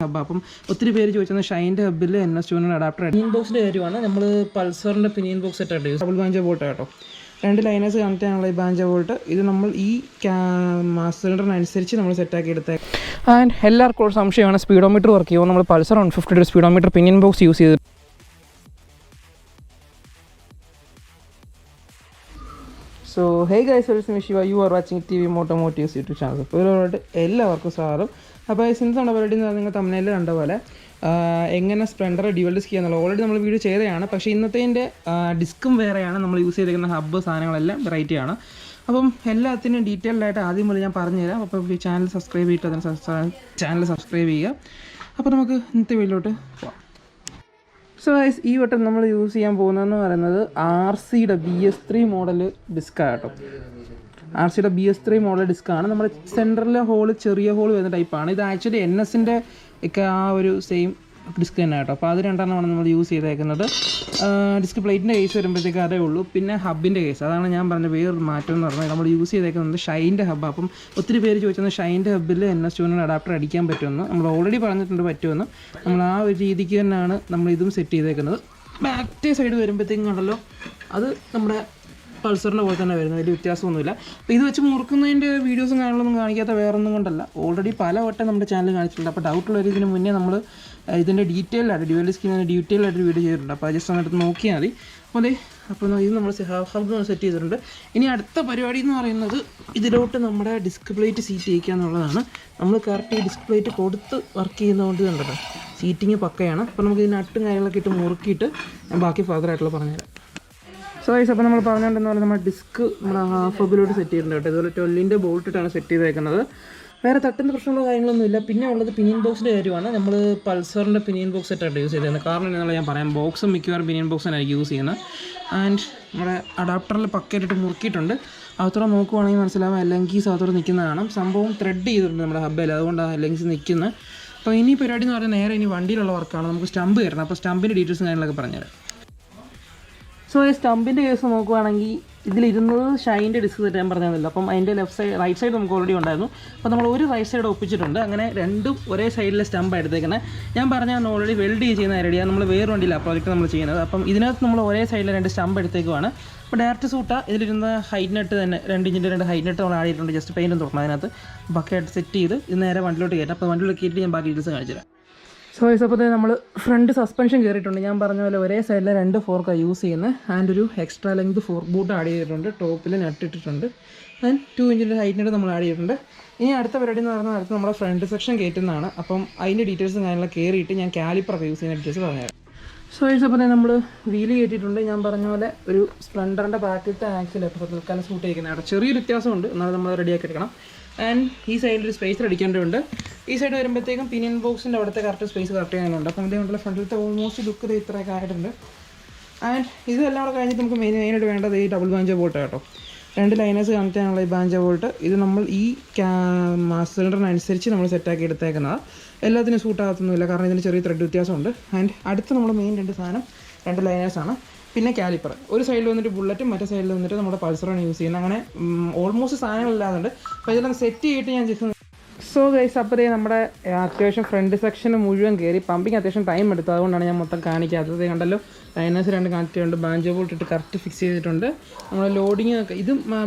Hub. അപ്പം ഒത്തിരി പേര് ചോദിച്ചത് ഷൈൻ്റെ ഹബ്ബിൽ NS2 അഡാപ്റ്റർ പിനിയൻ ബോക്സിൻ്റെ കാര്യമാണ്. നമ്മൾ പൾസറിൻ്റെ പിനിയൻ ബോക്സ് സെറ്റായിട്ട് യൂസ് ഡബിൾ ബാഞ്ചോ ബോട്ട് കേട്ടോ. 2 ലൈനേഴ്സ് കണക്ട് ചെയ്യാനുള്ള ഈ ബാഞ്ചോ ബോട്ട് ഇത് നമ്മൾ ഈ സിലിണ്ടറിനനുസരിച്ച് നമ്മൾ സെറ്റാക്കി എടുത്തേ. ആൻഡ് എല്ലാവർക്കും ഒരു സംശയമാണ് സ്പീഡോമീറ്റർ വർക്ക് ചെയ്യുമോ. നമ്മൾ Pulsar 150 speedometer pinion box use ചെയ്ത്. So hey guys, welcome to you are watching TV automotives YouTube channel. അപ്പോൾ ഇതിലോട്ട് എല്ലാവർക്കും സ്വാഗതം. അപ്പോൾ ഇന്നത്തെ പരിപാടി എന്ന് പറഞ്ഞാൽ നിങ്ങൾ തമിഴ്നാട്ടിൽ കണ്ട പോലെ എങ്ങനെ സ്പ്ലെൻഡർ ഡ്യുവൽ ഡിസ്ക് ചെയ്യാന്നുള്ളത് ഓൾറെഡി നമ്മൾ വീഡിയോ ചെയ്തതാണ്. പക്ഷേ ഇന്നത്തെ ഡിസ്ക്കും വേറെയാണ്, നമ്മൾ യൂസ് ചെയ്തിരിക്കുന്ന ഹബ്ബ് സാധനങ്ങളെല്ലാം വെറൈറ്റി ആണ്. അപ്പം എല്ലാത്തിനും ഡീറ്റെയിൽഡായിട്ട് ആദ്യം മുതൽ ഞാൻ പറഞ്ഞുതരാം. അപ്പോൾ ഈ ചാനൽ സബ്സ്ക്രൈബ് ചെയ്തിട്ട് ചാനൽ സബ്സ്ക്രൈബ് ചെയ്യുക. അപ്പോൾ നമുക്ക് ഇന്നത്തെ വീഡിയോട്ട് പോകാം. സോ ഗൈസ്, ഈ വട്ടം നമ്മൾ യൂസ് ചെയ്യാൻ പോകുന്നതെന്ന് പറയുന്നത് RCയുടെ BS3 മോഡൽ ഡിസ്ക്കാണ് കേട്ടോ. RCയുടെ BS3 മോഡൽ ഡിസ്ക്കാണ്. നമ്മുടെ സെൻറ്ററിലെ ഹോള് ചെറിയ ഹോൾ വരുന്ന ടൈപ്പാണ്. ഇത് ആക്ച്വലി NSൻ്റെ ഒക്കെ ആ ഒരു സെയിം ഡിസ്ക് തന്നെ കേട്ടോ. അപ്പോൾ അത് രണ്ടെണ്ണമാണ് നമ്മൾ യൂസ് ചെയ്തേക്കുന്നത്. ഡിസ്ക് പ്ലേറ്റിൻ്റെ കേസ് വരുമ്പോഴത്തേക്ക് അതേ ഉള്ളൂ. പിന്നെ ഹബിൻ്റെ കേസ്, അതാണ് ഞാൻ പറഞ്ഞ വേറൊരു മാറ്റം എന്ന് പറഞ്ഞാൽ നമ്മൾ യൂസ് ചെയ്തേക്കുന്നത് ഷൈൻ്റെ ഹബ്ബ്. അപ്പം ഒത്തിരി പേര് ചോദിച്ചത് ഷൈൻ്റെ ഹബ്ബിൽ NS2 അഡാപ്റ്റർ അടിക്കാൻ പറ്റുമെന്ന്. നമ്മൾ ഓൾറെഡി പറഞ്ഞിട്ടുണ്ട് പറ്റുമെന്ന്. നമ്മൾ ആ ഒരു രീതിക്ക് തന്നെയാണ് നമ്മൾ ഇതും സെറ്റ് ചെയ്തേക്കുന്നത്. ബാക്ക് സൈഡ് വരുമ്പോഴത്തേക്കും കണ്ടല്ലോ, അത് നമ്മുടെ പൾസറിൻ്റെ പോലെ തന്നെ വരുന്നത്, വലിയ വ്യത്യാസമൊന്നുമില്ല. അപ്പോൾ ഇത് വെച്ച് മുറുക്കുന്നതിൻ്റെ വീഡിയോസും കാര്യങ്ങളൊന്നും കാണിക്കാത്ത വേറൊന്നും കൊണ്ടല്ല, ഓൾറെഡി പല വട്ടം നമ്മുടെ ചാനൽ കാണിച്ചിട്ടുണ്ട്. അപ്പോൾ ഡൗട്ടുള്ളവർ ഇതിന് മുന്നേ നമ്മൾ ഇതിൻ്റെ ഡീറ്റെയിലായിട്ട് ഡ്യുവൽ ഡിസ്കിൻ്റെ ഡീറ്റെയിലായിട്ട് വീഡിയോ ചെയ്തിട്ടുണ്ട്. അപ്പോൾ ജസ്റ്റ് വന്നിട്ട് നോക്കിയാൽ മതി. അപ്പോൾ ഇത് നമ്മൾ ഹബ്ബ് സെറ്റ് ചെയ്തിട്ടുണ്ട്. ഇനി അടുത്ത പരിപാടി എന്ന് പറയുന്നത് ഇതിലോട്ട് നമ്മുടെ ഡിസ്ക് പ്ലേറ്റ് സീറ്റ് ചെയ്യിക്കുക എന്നുള്ളതാണ്. നമ്മൾ കറക്റ്റ് ഈ ഡിസ്ക് പ്ലേറ്റ് കൊടുത്ത് വർക്ക് ചെയ്യുന്നതുകൊണ്ട് കണ്ടല്ലോ സീറ്റിങ് പക്കയാണ്. അപ്പോൾ നമുക്ക് ഇതിന് നട്ടും കാര്യങ്ങളൊക്കെ ഇട്ട് മുറുക്കിയിട്ട് ഞാൻ ബാക്കി ഫർദറായിട്ടുള്ള പറഞ്ഞുതരാം. സോ ഗൈസ്, അപ്പോൾ നമ്മൾ പറഞ്ഞുകൊണ്ടെന്ന് പറഞ്ഞാൽ നമ്മൾ ഡിസ്ക് നമ്മുടെ ഹാഫ് ഹബ്ബിലോട്ട് സെറ്റ് ചെയ്തിട്ടുണ്ട് കേട്ടോ. ഇതുപോലെ 12-ൻ്റെ ബോൾട്ട് ഇട്ടാണ് സെറ്റ് ചെയ്തേക്കുന്നത്. വേറെ തട്ടുന്ന പ്രശ്നമുള്ള കാര്യങ്ങളൊന്നുമില്ല. പിന്നെ ഉള്ളത് പിനിയൻ ബോക്സിൻ്റെ കാര്യമാണ്. നമ്മൾ പൾസറിൻ്റെ പിനിയൻ ബോക്സ് സെറ്റായിട്ട് യൂസ് ചെയ്തത്. കാരണം എന്നുള്ള ഞാൻ പറയാം, ബോക്സും മിക്കവാറും പിനിയൻ ബോക്സിനായിരിക്കും യൂസ് ചെയ്യുന്നത്. ആൻഡ് നമ്മുടെ അഡാപ്റ്ററിൽ പക്കയായിട്ട് മുറുക്കിയിട്ടുണ്ട്. അകത്തോടെ നോക്കുവാണെങ്കിൽ മനസ്സിലാവും ലെങ്കീസ് അകത്തോടെ നിൽക്കുന്ന കാണാം. സംഭവം ത്രെഡ് ചെയ്തിട്ടുണ്ട് നമ്മുടെ ഹബ്ബിൽ, അതുകൊണ്ടാണ് ലെങ്കീസ് നിൽക്കുന്നത്. അപ്പോൾ ഇനി പരിപാടി എന്ന് പറഞ്ഞാൽ നേരെ ഇനി വണ്ടിയിലുള്ള വർക്കാണ്. നമുക്ക് സ്റ്റമ്പ് കയറണം. അപ്പോൾ സ്റ്റമ്പിൻ്റെ ഡീറ്റെയിൽസും കാര്യങ്ങളൊക്കെ പറഞ്ഞുതരാം. സോ ഈ സ്റ്റമ്പിൻ്റെ കേസ് നോക്കുവാണെങ്കിൽ ഇതിലിരുന്നത് ഷൈൻ്റെ ഡിസ്ക് സെറ്റ് ഞാൻ പറഞ്ഞില്ല. അപ്പം അതിൻ്റെ റൈറ്റ് സൈഡ് നമുക്ക് ഓൾറെഡി ഉണ്ടായിരുന്നു. അപ്പോൾ നമ്മൾ ഒരു റൈറ്റ് സൈഡ് ഒപ്പിച്ചിട്ടുണ്ട്. അങ്ങനെ രണ്ടും ഒരേ സൈഡിലെ സ്റ്റമ്പ് എടുത്തേക്കുന്നത്. ഞാൻ പറഞ്ഞാൽ ഓൾറെഡി വെൽഡ് ചെയ്യുന്ന ഐഡിയ നമ്മൾ വേറെ വണ്ടിയില്ല പ്രോജക്റ്റ് നമ്മൾ ചെയ്യുന്നത്. അപ്പം ഇതിനകത്ത് നമ്മൾ ഒരേ സൈഡിലെ 2 സ്റ്റമ്പ് എടുത്തേക്കുവാണ്. അപ്പോൾ ഡയറക്റ്റ് സൂട്ടാ ഇതിലിരുന്ന ഹൈറ്റ് നെറ്റ് തന്നെ 2 ഇഞ്ചിൻ്റെ 2 ഹൈറ്റ് നെറ്റ് നമ്മൾ ആടിയിട്ടുണ്ട്. ജസ്റ്റ് പെയിൻറ്റും തുറക്കണം. അതിനകത്ത് ബക്കയായിട്ട് സെറ്റ് ചെയ്ത് ഇത് നേരെ വണ്ടിയിലോട്ട് കയറ്റാം. അപ്പോൾ വണ്ടിയിലോട്ട് കയറ്റിയിട്ട് ഞാൻ ബാക്കി ഡീറ്റെയിൽസ് കാണിച്ചു തരാം. സോ അപ്പോൾ നമ്മൾ ഫ്രണ്ട് സസ്പെൻഷൻ കയറിയിട്ടുണ്ട്. ഞാൻ പറഞ്ഞ പോലെ ഒരേ സൈഡിലെ 2 ഫോർക്കാണ് യൂസ് ചെയ്യുന്നത്. ആൻഡ് ഒരു extra length fork boot add ചെയ്തിട്ടുണ്ട്. ടോപ്പിൽ നട്ടിട്ടിട്ടുണ്ട്. ആൻഡ് 2 ഇഞ്ചിൻ്റെ ഹൈറ്റിനായിട്ട് നമ്മൾ ആഡ് ചെയ്തിട്ടുണ്ട്. ഇനി അടുത്ത പരിപാടി എന്ന് പറഞ്ഞാൽ അടുത്ത് നമ്മുടെ ഫ്രണ്ട് സെക്ഷൻ കയറ്റുന്നതാണ്. അപ്പം അതിൻ്റെ ഡീറ്റെയിൽസും കാര്യങ്ങളൊക്കെ കയറിയിട്ട് ഞാൻ കാലിപ്പറൊക്കെ യൂസ് ചെയ്യുന്ന ഡീറ്റെയിൽസ് പറഞ്ഞുതരാം. സോ അപ്പോൾ നമ്മൾ വീല് കയറ്റിയിട്ടുണ്ട്. ഞാൻ പറഞ്ഞ പോലെ ഒരു സ്പ്ലെൻഡറിൻ്റെ ബാക്കിലത്തെ ആക്സിൽ തൽക്കാലം സൂട്ട് ചെയ്യിക്കുന്നത് ചെറിയൊരു വ്യത്യാസമുണ്ട്. എന്നാലും നമ്മൾ റെഡിയാക്കി എടുക്കണം. ആൻഡ് ഈ സൈഡിൽ ഒരു സ്പേസ് അടിക്കേണ്ടതുണ്ട്. ഈ സൈഡ് വരുമ്പോഴത്തേക്കും പിനിയൻ ബോക്സിൻ്റെ അവിടുത്തെ കറക്റ്റ് സ്പേസ് കറക്റ്റ് ചെയ്യാനുണ്ട്. അപ്പം ഇതേകൊണ്ടുള്ള ഫ്രണ്ടിലത്തെ ഓൾമോസ്റ്റ് ലുക്ക് ഇത്രയൊക്കെ ആയിട്ടുണ്ട്. ആൻഡ് ഇതെല്ലാം കൂടെ കഴിഞ്ഞിട്ട് നമുക്ക് മെയിനായിട്ട് വേണ്ടത് ഈ ഡബിൾ ബാഞ്ചോ ബോട്ട് കേട്ടോ. 2 ലൈനേഴ്സ് കണക്ട് ചെയ്യാനുള്ള ഈ ബാഞ്ചോ ബോട്ട് ഇത് നമ്മൾ ഈ സിലിണ്ടറിനനുസരിച്ച് നമ്മൾ സെറ്റാക്കി എടുത്തേക്കുന്നത്. എല്ലാത്തിനും സൂട്ടാകത്തൊന്നുമില്ല, കാരണം ഇതിന് ചെറിയ ത്രെഡ് വ്യത്യാസമുണ്ട്. ആൻഡ് അടുത്ത് നമ്മൾ മെയിൻ 2 സാധനം 2 ലൈനേഴ്സാണ്. പിന്നെ കാലിപ്പർ ഒരു സൈഡിൽ വന്നിട്ട് ബുള്ളറ്റും മറ്റേ സൈഡിൽ വന്നിട്ട് നമ്മുടെ പൾസറാണ് യൂസ് ചെയ്യുന്നത്. അങ്ങനെ ഓൾമോസ്റ്റ് സാധനങ്ങളില്ലാതുണ്ട്. അപ്പോൾ ഇതെല്ലാം സെറ്റ് ചെയ്തിട്ട് ഞാൻ ജസ്റ്റ്. സോ ഗൈസ്, അപ്പോൾ നമ്മുടെ അത്യാവശ്യം ഫ്രണ്ട് സെക്ഷന് മുഴുവൻ കയറി പമ്പിങ് അത്യാവശ്യം ടൈം എടുത്തു. അതുകൊണ്ടാണ് ഞാൻ മൊത്തം കാണിക്കാത്തത്. കണ്ടല്ലോ, ലൈനേഴ്സ് 2 കണക്ട് ചെയ്യുന്നുണ്ട്. ബാഞ്ചോ ബോൾട്ട് ഇട്ട് കറക്റ്റ് ഫിക്സ് ചെയ്തിട്ടുണ്ട്. നമ്മൾ ലോഡിങ് ഒക്കെ ഇത്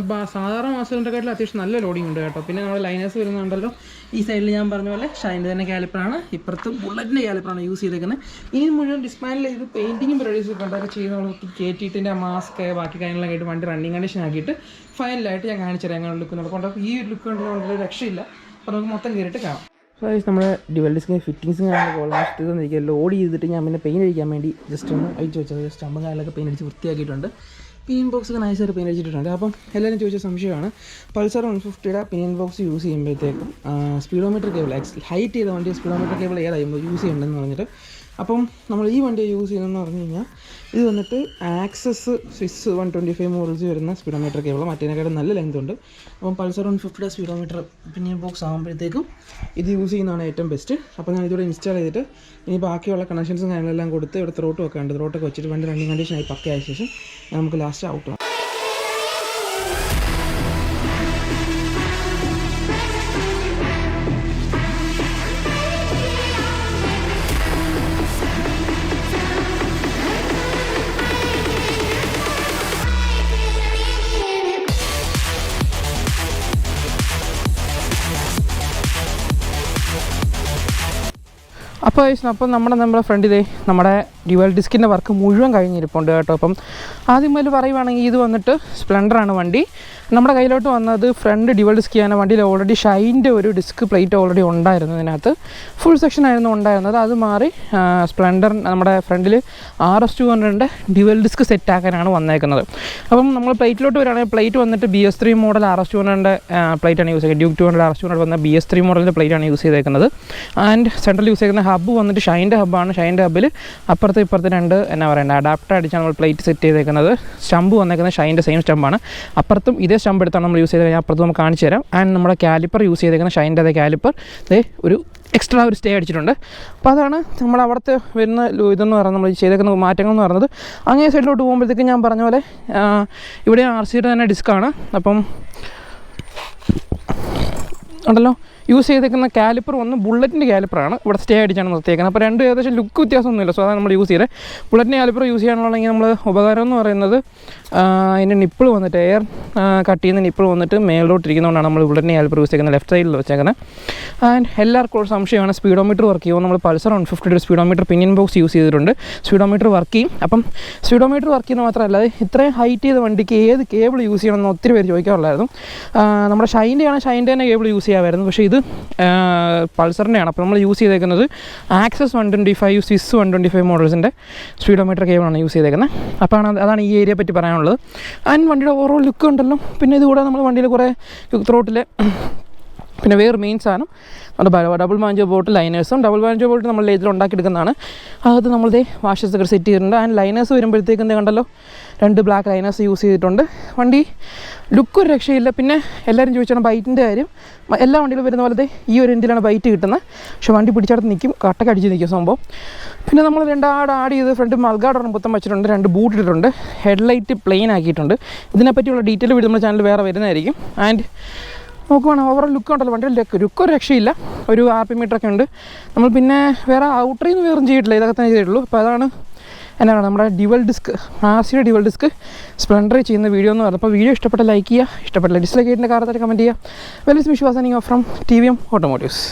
സാധാരണ മാസത്തിൻ്റെക്കാട്ടിലും അത്യാവശ്യം നല്ല ലോഡിങ് ഉണ്ട് കേട്ടോ. പിന്നെ നമ്മൾ ലൈനേഴ്സ് വരുന്നുണ്ടല്ലോ, ഈ സൈഡിൽ ഞാൻ പറഞ്ഞ പോലെ ഷൈൻ്റെ തന്നെ കാലിപ്പറാണ്, ഇപ്പുറത്ത് ബുള്ളറ്റിൻ്റെ കാലിപ്പറാണ് യൂസ് ചെയ്തേക്കുന്നത്. ഇനി മുഴുവൻ ഡിസ്മാൻഡിൽ ചെയ്ത് പെയിൻറ്റിങ്ങും പ്രൊഡ്യൂസ് ഒക്കെ ചെയ്ത് നമ്മൾ കയറ്റിയിട്ട് ആ മാസ്ക് ബാക്കി കാര്യങ്ങളൊക്കെ ആയിട്ട് വണ്ടി റണ്ണിങ് കണ്ടീഷൻ ആക്കിയിട്ട് ഫൈനലായിട്ട് ഞാൻ കാണിച്ചു തരാം എങ്ങനെ ലുക്ക് നടക്കുന്നുണ്ട്. അപ്പോൾ ഈ ലുക്ക് കണ്ടിട്ട് വളരെ രക്ഷയില്ല. അപ്പോൾ നമുക്ക് മൊത്തം കയറിയിട്ട് കാണാം. സോ നമ്മുടെ ഡ്യുവൽ ഡിസ്കിൻ്റെ ഫിറ്റിങ്സും കാര്യങ്ങളൊക്കെ ഓൾമോസ്റ്റ് ഇതൊന്നിരിക്കുക ലോഡ് ചെയ്തിട്ട് ഞാൻ പിന്നെ പെയിൻ അടിക്കാൻ വേണ്ടി ജസ്റ്റ് ഒന്ന് അഴിച്ചു വെച്ചത്. ജസ്റ്റ് അമ്പം കാര്യങ്ങളൊക്കെ പെയിൻ അടിച്ച് വൃത്തിയാക്കിയിട്ടുണ്ട്. പിനിയൻ ബോക്സൊക്കെ നൈസായിട്ട് പെയിൻ അടിച്ചിട്ടുണ്ട്. അപ്പം എല്ലാവരും ചോദിച്ച സംശയമാണ് പൾസർ 150യുടെ പിനിയൻ ബോക്സ് യൂസ് ചെയ്യുമ്പോഴത്തേക്കും സ്പീഡോമീറ്റർ കേബിൾ ഹൈറ്റ് ചെയ്ത വണ്ടി സ്പീഡോമീറ്റർ കേബിൾ ഏതായിരുന്നു യൂസ് ചെയ്യേണ്ടതെന്ന് പറഞ്ഞിട്ട്. അപ്പം നമ്മൾ ഈ വണ്ടി യൂസ് ചെയ്യുന്നതെന്ന് പറഞ്ഞു കഴിഞ്ഞാൽ ഇത് വന്നിട്ട് ആക്സസ് സ്വിസ് 125 മോഡൽസ് വരുന്ന സ്പീഡോമീറ്റർ കേബിൾ. മറ്റേതിനെക്കാളും നല്ല ലെങ്ത് ഉണ്ട്. അപ്പം പൾസർ 150യുടെ സ്പീഡോമീറ്റർ പിനിയൻ ബോക്സ് ആകുമ്പോഴത്തേക്കും ഇത് യൂസ് ചെയ്യുന്നതാണ് ഏറ്റവും ബെസ്റ്റ്. അപ്പോൾ ഞാൻ ഇതിവിടെ ഇൻസ്റ്റാൾ ചെയ്തിട്ട് ഇനി ബാക്കിയുള്ള കണക്ഷൻസും കാര്യങ്ങളെല്ലാം കൊടുത്ത് ഇവിടെ ത്രോട്ട് വെക്കാണ്ട് ത്രോട്ടൊക്കെ വെച്ചിട്ട് വണ്ടി റണ്ണിങ് കണ്ടീഷനായി പക്കയായ ശേഷം നമുക്ക് ലാസ്റ്റ് ഔട്ട്. അപ്പം നമ്മുടെ ഫ്രണ്ടിലേ നമ്മുടെ ഡ്യുവൽ ഡിസ്കിൻ്റെ വർക്ക് മുഴുവൻ കഴിഞ്ഞിരിപ്പുണ്ട് കേട്ടോ. അപ്പം ആദ്യം മുതൽ പറയുവാണെങ്കിൽ ഇത് വന്നിട്ട് സ്പ്ലെൻഡറാണ് വണ്ടി. നമ്മുടെ കയ്യിലോട്ട് വന്നത് ഫ്രണ്ട് ഡ്യുവൽ ഡിസ്ക് ചെയ്യാൻ വണ്ടിയിൽ ഓൾറെഡി ഷൈൻ്റെ ഒരു ഡിസ്ക് പ്ലേറ്റ് ഓൾറെഡി ഉണ്ടായിരുന്നു. ഇതിനകത്ത് ഫുൾ സെക്ഷൻ ആയിരുന്നു ഉണ്ടായിരുന്നത്. അത് മാറി സ്പ്ലെൻഡർ നമ്മുടെ ഫ്രണ്ടിൽ RS200 ഡ്യുവൽ ഡിസ്ക് സെറ്റ് ആക്കാനാണ് വന്നേക്കുന്നത്. അപ്പം നമ്മൾ പ്ലേറ്റിലോട്ട് വരികയാണെങ്കിൽ പ്ലേറ്റ് വന്നിട്ട് BS3 മോഡൽ RS200 പ്ലേറ്റാണ് യൂസ് ചെയ്യുന്നത്. ഡ്യൂക്ക് 200 RS200 വന്ന BS3 മോഡലിൻ്റെ പ്ലേറ്റാണ് യൂസ് ചെയ്തേക്കുന്നത്. ആൻഡ് സെൻട്രൽ യൂസ് ചെയ്യുന്ന ഹബ്ബ് വന്നിട്ട് ഷൈൻ്റെ ഹബ്ബാണ്. ഷൈൻ്റെ ഹബ്ബിൽ അപ്പുറത്ത് ഇപ്പുറത്ത് രണ്ട് അഡാപ്റ്റർ അടിച്ചാണ് നമ്മൾ പ്ലേറ്റ് സെറ്റ് ചെയ്തേക്കുന്നത്. സ്റ്റമ്പ് വന്നേക്കുന്നത് ഷൈൻ്റെ സെയിം സ്റ്റമ്പാണ്. അപ്പുറത്തും ഇതേ സ്റ്റമ്പ് എടുത്താണ് നമ്മൾ യൂസ് ചെയ്ത് കഴിഞ്ഞാൽ അപ്പുറത്ത് നമുക്ക് കാണിച്ചു തരാം. ആൻഡ് നമ്മുടെ കാലിപ്പർ യൂസ് ചെയ്തേക്കുന്ന ഷൈൻ്റെ അതേ കാലിപ്പർ ഒരു എക്സ്ട്രാ ഒരു സ്റ്റേ അടിച്ചിട്ടുണ്ട്. അപ്പോൾ അതാണ് നമ്മൾ അവിടുത്തെ വരുന്ന ഇതെന്ന് പറയുന്നത്, നമ്മൾ ചെയ്തേക്കുന്ന മാറ്റങ്ങൾ എന്ന് പറയുന്നത്. അങ്ങേ സൈഡിലോട്ട് പോകുമ്പോഴത്തേക്ക് ഞാൻ പറഞ്ഞ പോലെ ഇവിടെ RCയുടെ തന്നെ ഡിസ്ക്കാണ്. അപ്പം ഉണ്ടല്ലോ യൂസ് ചെയ്തേക്കുന്ന കാലിപ്പർ ഒന്ന് ബുള്ളറ്റിൻ്റെ കാലിപ്പറാണ്. ഇവിടെ സ്റ്റേ അടിച്ചാണ് നിർത്തിയേക്കുന്നത്. അപ്പോൾ രണ്ടും ഏകദേശം ലുക്ക് വ്യത്യാസമൊന്നുമില്ല. സോ അതാണ് നമ്മൾ യൂസ് ചെയ്തത്. ബുള്ളറ്റിൻ്റെ കാലിപ്പർ യൂസ് ചെയ്യാനുള്ളതെങ്കിൽ നമ്മൾ ഉപകാരം എന്ന് പറയുന്നത് അതിൻ്റെ നിപ്പിൾ വന്നിട്ട് എയർ കട്ട് ചെയ്യുന്ന നിപ്പിൾ വന്നിട്ട് മേലോട്ടിരിക്കുന്നതുകൊണ്ടാണ് നമ്മൾ ബുള്ളറ്റിൻ്റെ കാലിപ്പർ യൂസ് ചെയ്യുന്നത്, ലെഫ്റ്റ് സൈഡിൽ വെച്ചേക്കുന്നത്. ആൻഡ് എല്ലാവർക്കും ഒരു സംശയമാണ് സ്പീഡോമീറ്റർ വർക്ക് ചെയ്യുമോ. നമ്മൾ Pulsar 150 speedometer pinion box use ചെയ്തിട്ടുണ്ട്. സ്പീഡോമീറ്റർ വർക്ക് ചെയ്യും. അപ്പം സ്പീഡോമീറ്റർ വർക്ക് ചെയ്യുന്നത് മാത്രമല്ല, ഇത്രയും ഹൈറ്റ് ചെയ്ത വണ്ടിക്ക് ഏത് കേബിൾ യൂസ് ചെയ്യണമെന്ന് ഒത്തിരി പേര് ചോദിക്കാറുള്ളായിരുന്നു. നമ്മുടെ ഷൈൻ്റെ തന്നെ കേബിൾ യൂസ് ചെയ്യാമായിരുന്നു. പക്ഷേ ഇത് പൾസറിൻ്റെയാണ്. അപ്പോൾ നമ്മൾ യൂസ് ചെയ്തേക്കുന്നത് ആക്സസ് 125 സ്വിസ് 125 മോഡൽസിൻ്റെ സ്പീഡോമീറ്റർ കേബിളാണ് യൂസ് ചെയ്തേക്കുന്നത്. അപ്പോൾ അതാണ് ഈ ഏരിയയെ പറ്റി പറയാനുള്ളത്. ആൻഡ് വണ്ടിയുടെ ഓവറോൾ ലുക്ക് ഉണ്ടല്ലോ. പിന്നെ ഇതുകൂടെ നമ്മൾ വണ്ടിയിൽ കുറേ ത്രോട്ടിൽ പിന്നെ വേറെ മെയിൻ സാധനം നമ്മുടെ ഡബിൾ ബാൻജോ ബോട്ട് ലൈനേഴ്സും. ഡബിൾ ബാൻജോ ബോട്ട് നമ്മൾ ലേതിൽ ഉണ്ടാക്കിയെടുക്കുന്നതാണ്. അത് നമ്മളുടെ വാഷസൊക്കെ സെറ്റ് ചെയ്തിട്ടുണ്ട്. ആൻഡ് ലൈനേഴ്സ് വരുമ്പോഴത്തേക്കും എന്താ കണ്ടല്ലോ, 2 ബ്ലാക്ക് ലൈനേഴ്സ് യൂസ് ചെയ്തിട്ടുണ്ട്. വണ്ടി ലുക്ക് ഒരു രക്ഷയില്ല. പിന്നെ എല്ലാവരും ചോദിച്ചാണ് ബൈറ്റിൻ്റെ കാര്യം. എല്ലാ വണ്ടിയിലും വരുന്ന പോലത്തെ ഈ ഒരു എൻഡിലാണ് ബൈറ്റ് കിട്ടുന്നത്. പക്ഷേ വണ്ടി പിടിച്ചടത്ത് നിൽക്കും, കട്ടക്ക് അടിച്ച് നിൽക്കും സംഭവം. പിന്നെ നമ്മൾ 2 ആഡ് ചെയ്ത് ഫ്രണ്ട് മൾഗാർഡർ പുത്തം വെച്ചിട്ടുണ്ട്, 2 ബൂട്ട് ഇട്ടിട്ടുണ്ട്, ഹെഡ്ലൈറ്റ് പ്ലെയിൻ ആക്കിയിട്ടുണ്ട്. ഇതിനെപ്പറ്റിയുള്ള ഡീറ്റെയിൽ വീഡിയോ നമ്മുടെ ചാനൽ വേറെ വരുന്നതായിരിക്കും. ആൻഡ് നോക്കുവാണെങ്കിൽ ഓവറോൾ ലുക്ക് ഉണ്ടല്ലോ, വണ്ടിയുടെ ലുക്ക് ഒരു രക്ഷയില്ല. ഒരു RP മീറ്ററൊക്കെ ഉണ്ട്. നമ്മൾ പിന്നെ വേറെ ഔട്ടറിന്ന് വേറെ ചെയ്തിട്ടില്ല, ഇതൊക്കെ തന്നെ ചെയ്തിട്ടുള്ളൂ. അപ്പോൾ അതാണ് എന്നാണ് നമ്മുടെ ഡ്യുവൽ ഡിസ്ക് RCയുടെ ഡ്യുവൽ ഡിസ്ക് സ്പ്ലെൻഡർ ചെയ്യുന്ന വീഡിയോ എന്ന് പറഞ്ഞപ്പോൾ വീഡിയോ ഇഷ്ടപ്പെട്ട ലൈക്ക് ചെയ്യുക, ഇഷ്ടപ്പെട്ട ഡിസ്ലൈക്ക് ചെയ്തിൻ്റെ കാരണത്തായിട്ട് കമൻറ്റ് ചെയ്യുക. വെൽസ് വിശ്വാസനിങ് ഫ്രം TVM ഓട്ടോമോട്ടീവ്സ്.